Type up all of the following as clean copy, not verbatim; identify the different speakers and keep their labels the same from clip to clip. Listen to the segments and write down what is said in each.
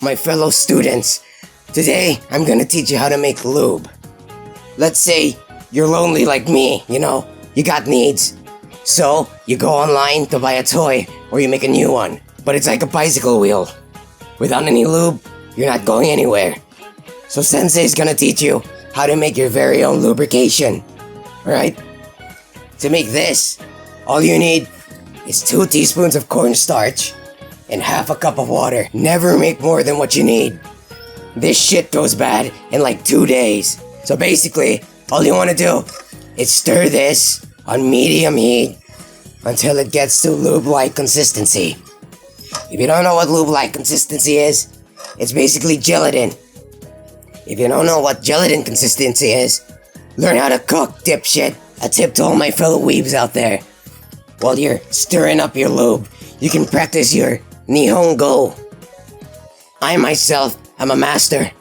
Speaker 1: my fellow students. Today, I'm gonna teach you how to make lube. Let's say you're lonely like me, you know, you got needs. So, you go online to buy a toy, or you make a new one. But it's like a bicycle wheel. Without any lube, you're not going anywhere. So Sensei's gonna teach you how to make your very own lubrication. Alright? To make this, all you need is 2 teaspoons of cornstarch and half a cup of water. Never make more than what you need. This shit goes bad in like 2 days. So basically, all you want to do is stir this on medium heat until it gets to lube-like consistency. If you don't know what lube-like consistency is, it's basically gelatin. If you don't know what gelatin consistency is, learn how to cook, dipshit. A tip to all my fellow weebs out there. While you're stirring up your lube, you can practice your Nihongo. I myself am a master.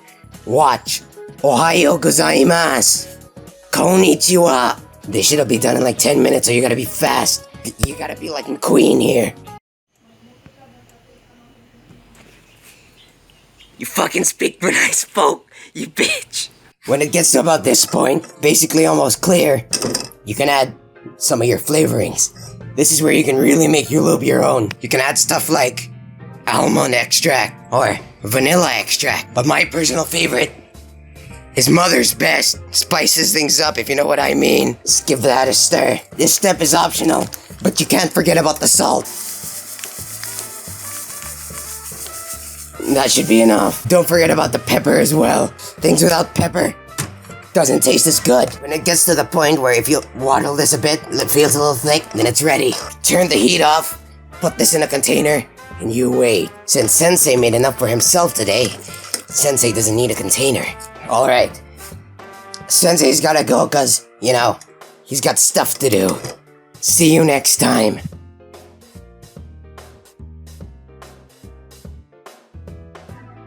Speaker 1: Watch. Ohayo gozaimasu. Konnichiwa. This shit'll be done in like 10 minutes, so you gotta be fast. You gotta be like a queen here. You fucking speak when I spoke, you bitch. When it gets to about this point, basically almost clear, you can add some of your flavorings. This is where you can really make your lube your own. You can add stuff like almond extract or vanilla extract. But my personal favorite is Mother's Best. Spices things up, if you know what I mean. Just give that a stir. This step is optional, but you can't forget about the salt. That should be enough. Don't forget about the pepper as well. Things without pepper doesn't taste as good. When it gets to the point where if you waddle this a bit, it feels a little thick, then it's ready. Turn the heat off, put this in a container, and you wait. Since Sensei made enough for himself today, Sensei doesn't need a container. Alright. Sensei's gotta go cause, you know, he's got stuff to do. See you next time.